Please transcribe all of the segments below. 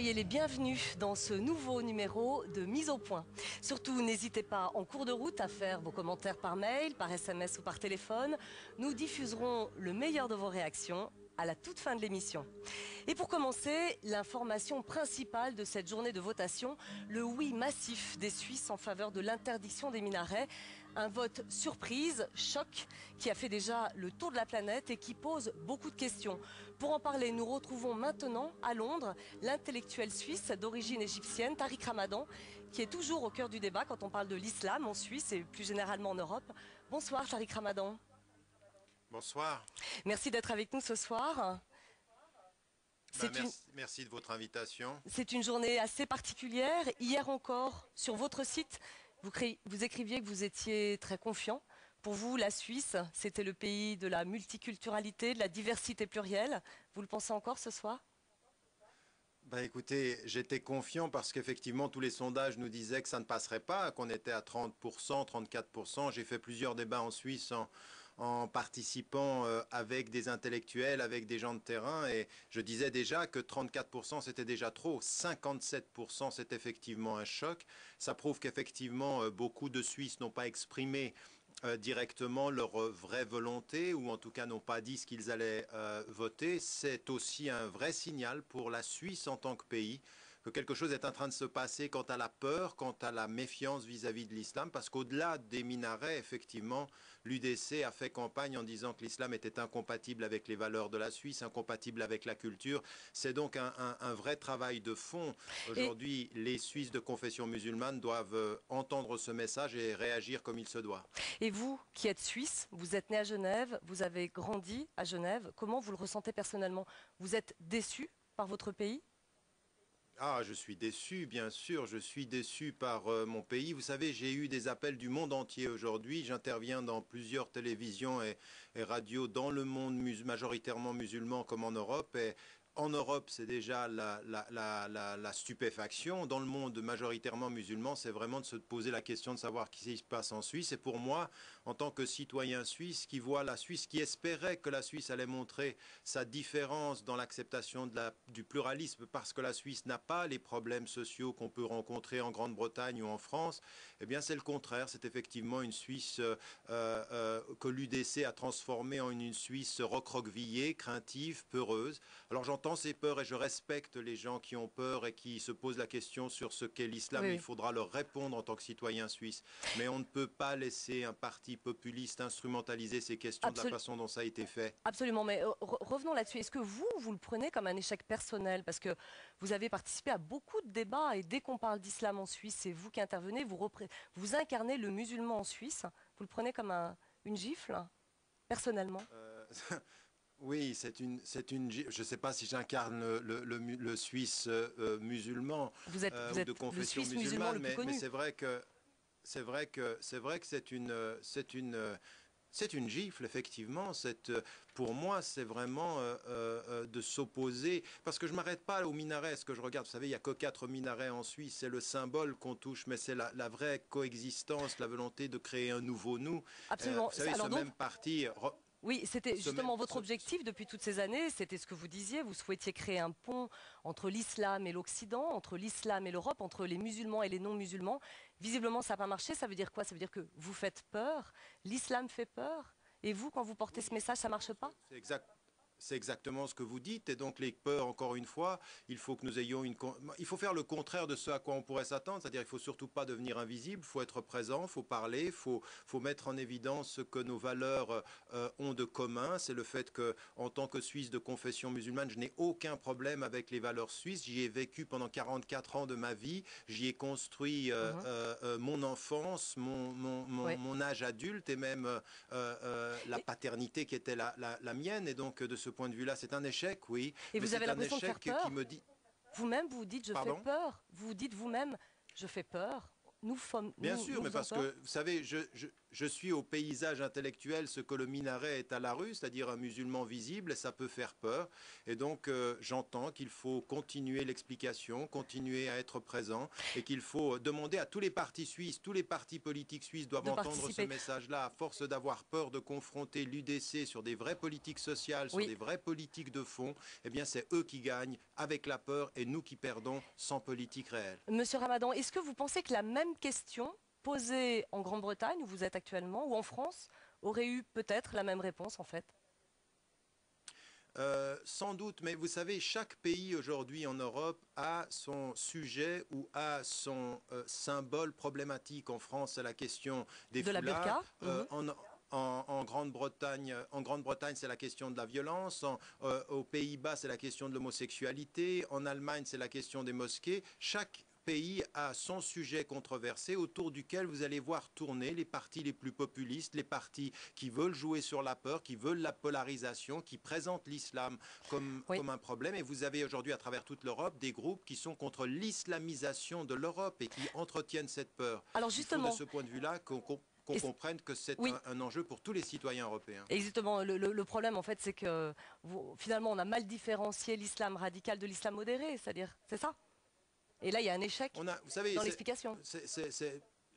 Soyez les bienvenus dans ce nouveau numéro de Mise au point. Surtout, n'hésitez pas en cours de route à faire vos commentaires par mail, par SMS ou par téléphone. Nous diffuserons le meilleur de vos réactions à la toute fin de l'émission. Et pour commencer, l'information principale de cette journée de votation, le oui massif des Suisses en faveur de l'interdiction des minarets. Un vote surprise, choc, qui a fait déjà le tour de la planète et qui pose beaucoup de questions. Pour en parler, nous retrouvons maintenant à Londres l'intellectuel suisse d'origine égyptienne, Tariq Ramadan, qui est toujours au cœur du débat quand on parle de l'islam en Suisse et plus généralement en Europe. Bonsoir Tariq Ramadan. Bonsoir. Merci d'être avec nous ce soir. Merci de votre invitation. C'est une journée assez particulière. Hier encore, sur votre site, vous écriviez que vous étiez très confiant. Pour vous, la Suisse, c'était le pays de la multiculturalité, de la diversité plurielle. Vous le pensez encore ce soir ? Écoutez, j'étais confiant parce qu'effectivement, tous les sondages nous disaient que ça ne passerait pas, qu'on était à 30%, 34%. J'ai fait plusieurs débats en Suisse en participant avec des intellectuels, avec des gens de terrain. Et je disais déjà que 34%, c'était déjà trop. 57%, c'est effectivement un choc. Ça prouve qu'effectivement, beaucoup de Suisses n'ont pas exprimé directement leur vraie volonté, ou en tout cas n'ont pas dit ce qu'ils allaient voter. C'est aussi un vrai signal pour la Suisse en tant que pays que quelque chose est en train de se passer quant à la peur, quant à la méfiance vis-à-vis de l'islam, parce qu'au-delà des minarets, effectivement, l'UDC a fait campagne en disant que l'islam était incompatible avec les valeurs de la Suisse, incompatible avec la culture. C'est donc un vrai travail de fond. Aujourd'hui, les Suisses de confession musulmane doivent entendre ce message et réagir comme il se doit. Et vous, qui êtes suisse, vous êtes né à Genève, vous avez grandi à Genève, comment vous le ressentez personnellement? Vous êtes déçu par votre pays? Ah, je suis déçu, bien sûr, je suis déçu par mon pays. Vous savez, j'ai eu des appels du monde entier aujourd'hui. J'interviens dans plusieurs télévisions et radios dans le monde majoritairement musulman comme en Europe. Et en Europe, c'est déjà la stupéfaction. Dans le monde majoritairement musulman, c'est vraiment de se poser la question de savoir ce qui se passe en Suisse. Et pour moi, en tant que citoyen suisse qui voit la Suisse, qui espérait que la Suisse allait montrer sa différence dans l'acceptation du pluralisme, parce que la Suisse n'a pas les problèmes sociaux qu'on peut rencontrer en Grande-Bretagne ou en France, eh bien c'est le contraire. C'est effectivement une Suisse que l'UDC a transformée en une Suisse recroquevillée, craintive, peureuse. Alors j'entends ces peurs et je respecte les gens qui ont peur et qui se posent la question sur ce qu'est l'islam. Oui. Il faudra leur répondre en tant que citoyen suisse. Mais on ne peut pas laisser un parti populiste instrumentaliser ces questions de la façon dont ça a été fait. Absolument, mais revenons là-dessus. Est-ce que vous le prenez comme un échec personnel? Parce que vous avez participé à beaucoup de débats et dès qu'on parle d'islam en Suisse, c'est vous qui intervenez, vous incarnez le musulman en Suisse. Vous le prenez comme une gifle, personnellement? Oui, je ne sais pas si j'incarne le Suisse musulman Vous êtes de confession le Suisse musulman musulmane, le plus connu. mais c'est vrai que c'est une gifle, effectivement. Pour moi, c'est vraiment de s'opposer. Parce que je ne m'arrête pas au minaret. Ce que je regarde, vous savez, il n'y a que 4 minarets en Suisse. C'est le symbole qu'on touche, mais c'est la vraie coexistence, la volonté de créer un nouveau nous. Absolument. Vous savez, même parti... Oui, c'était justement votre objectif depuis toutes ces années, c'était ce que vous disiez, vous souhaitiez créer un pont entre l'islam et l'Occident, entre l'islam et l'Europe, entre les musulmans et les non-musulmans. Visiblement, ça n'a pas marché, ça veut dire quoi? Ça veut dire que vous faites peur, l'islam fait peur, et vous, quand vous portez ce message, ça ne marche pas? C'est exactement ce que vous dites. Et donc les peurs, encore une fois, il faut que nous ayons il faut faire le contraire de ce à quoi on pourrait s'attendre. C'est-à-dire il ne faut surtout pas devenir invisible, il faut être présent, il faut parler, il faut mettre en évidence ce que nos valeurs ont de commun. C'est le fait que, en tant que Suisse de confession musulmane, je n'ai aucun problème avec les valeurs suisses. J'y ai vécu pendant 44 ans de ma vie. J'y ai construit mon enfance, mon âge adulte et même la paternité qui était la mienne. Et donc, de ce point de vue-là, c'est un échec, oui. Et vous avez l'impression de faire peur? Qui me dit... Vous-même, vous dites, je fais peur. Vous dites vous-même, je fais peur. Bien sûr, mais parce que, vous savez, je suis au paysage intellectuel ce que le minaret est à la rue, c'est-à-dire un musulman visible, et ça peut faire peur. Et donc, j'entends qu'il faut continuer l'explication, continuer à être présent, et qu'il faut demander à tous les partis suisses, tous les partis politiques suisses doivent entendre ce message-là, à force d'avoir peur de confronter l'UDC sur des vraies politiques sociales, sur des vraies politiques de fond, eh bien c'est eux qui gagnent avec la peur et nous qui perdons sans politique réelle. Monsieur Ramadan, est-ce que vous pensez que la même question posée en Grande-Bretagne, où vous êtes actuellement, ou en France, aurait eu peut-être la même réponse en fait? Sans doute, mais vous savez, chaque pays aujourd'hui en Europe a son sujet ou a son symbole problématique. En France, c'est la question des foulards. En Grande-Bretagne, c'est la question de la violence. Aux Pays-Bas, c'est la question de l'homosexualité. En Allemagne, c'est la question des mosquées. Chaque pays a son sujet controversé autour duquel vous allez voir tourner les partis les plus populistes, les partis qui veulent jouer sur la peur, qui veulent la polarisation, qui présentent l'islam comme un problème. Et vous avez aujourd'hui à travers toute l'Europe des groupes qui sont contre l'islamisation de l'Europe et qui entretiennent cette peur. Alors justement, il faut de ce point de vue-là qu'on comprenne que c'est un enjeu pour tous les citoyens européens. Exactement. Le problème, en fait, c'est que finalement, on a mal différencié l'islam radical de l'islam modéré, c'est-à-dire, c'est ça? Et là, il y a un échec dans l'explication.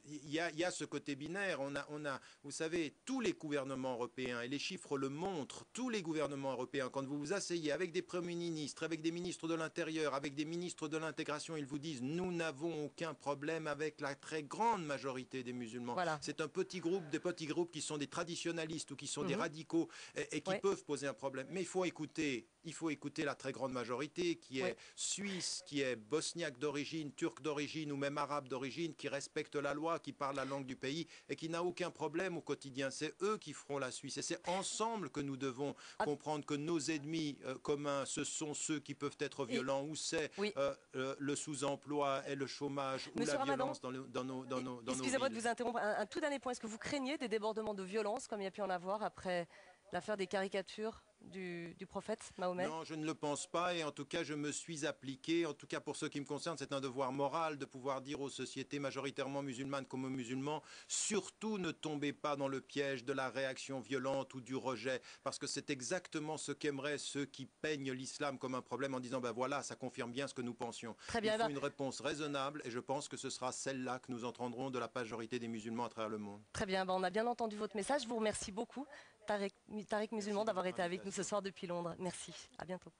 Il y a ce côté binaire. Vous savez, tous les gouvernements européens, et les chiffres le montrent, tous les gouvernements européens, quand vous vous asseyez avec des premiers ministres, avec des ministres de l'Intérieur, avec des ministres de l'intégration, ils vous disent « Nous n'avons aucun problème avec la très grande majorité des musulmans. Voilà. C'est un petit groupe, des petits groupes qui sont des traditionalistes ou qui sont des radicaux et qui peuvent poser un problème. Mais il faut écouter la très grande majorité qui est suisse, qui est bosniaque d'origine, turque d'origine ou même arabe d'origine, qui respecte la loi, qui parle la langue du pays et qui n'a aucun problème au quotidien. C'est eux qui feront la Suisse. Et c'est ensemble que nous devons comprendre que nos ennemis communs, ce sont ceux qui peuvent être violents, ou c'est le sous-emploi et le chômage ou la violence dans nos villes. Excusez-moi de vous interrompre. Un tout dernier point. Est-ce que vous craignez des débordements de violence comme il y a pu en avoir après l'affaire des caricatures du prophète Mahomet? Non, je ne le pense pas et en tout cas je me suis appliqué, en tout cas pour ce qui me concerne, c'est un devoir moral de pouvoir dire aux sociétés majoritairement musulmanes comme aux musulmans, surtout ne tombez pas dans le piège de la réaction violente ou du rejet, parce que c'est exactement ce qu'aimeraient ceux qui peignent l'islam comme un problème en disant ben voilà, ça confirme bien ce que nous pensions. Très bien, il faut une réponse raisonnable et je pense que ce sera celle-là que nous entendrons de la majorité des musulmans à travers le monde. Très bien, on a bien entendu votre message, je vous remercie beaucoup. Tariq Musulman d'avoir été avec nous ce soir depuis Londres. Merci, à bientôt.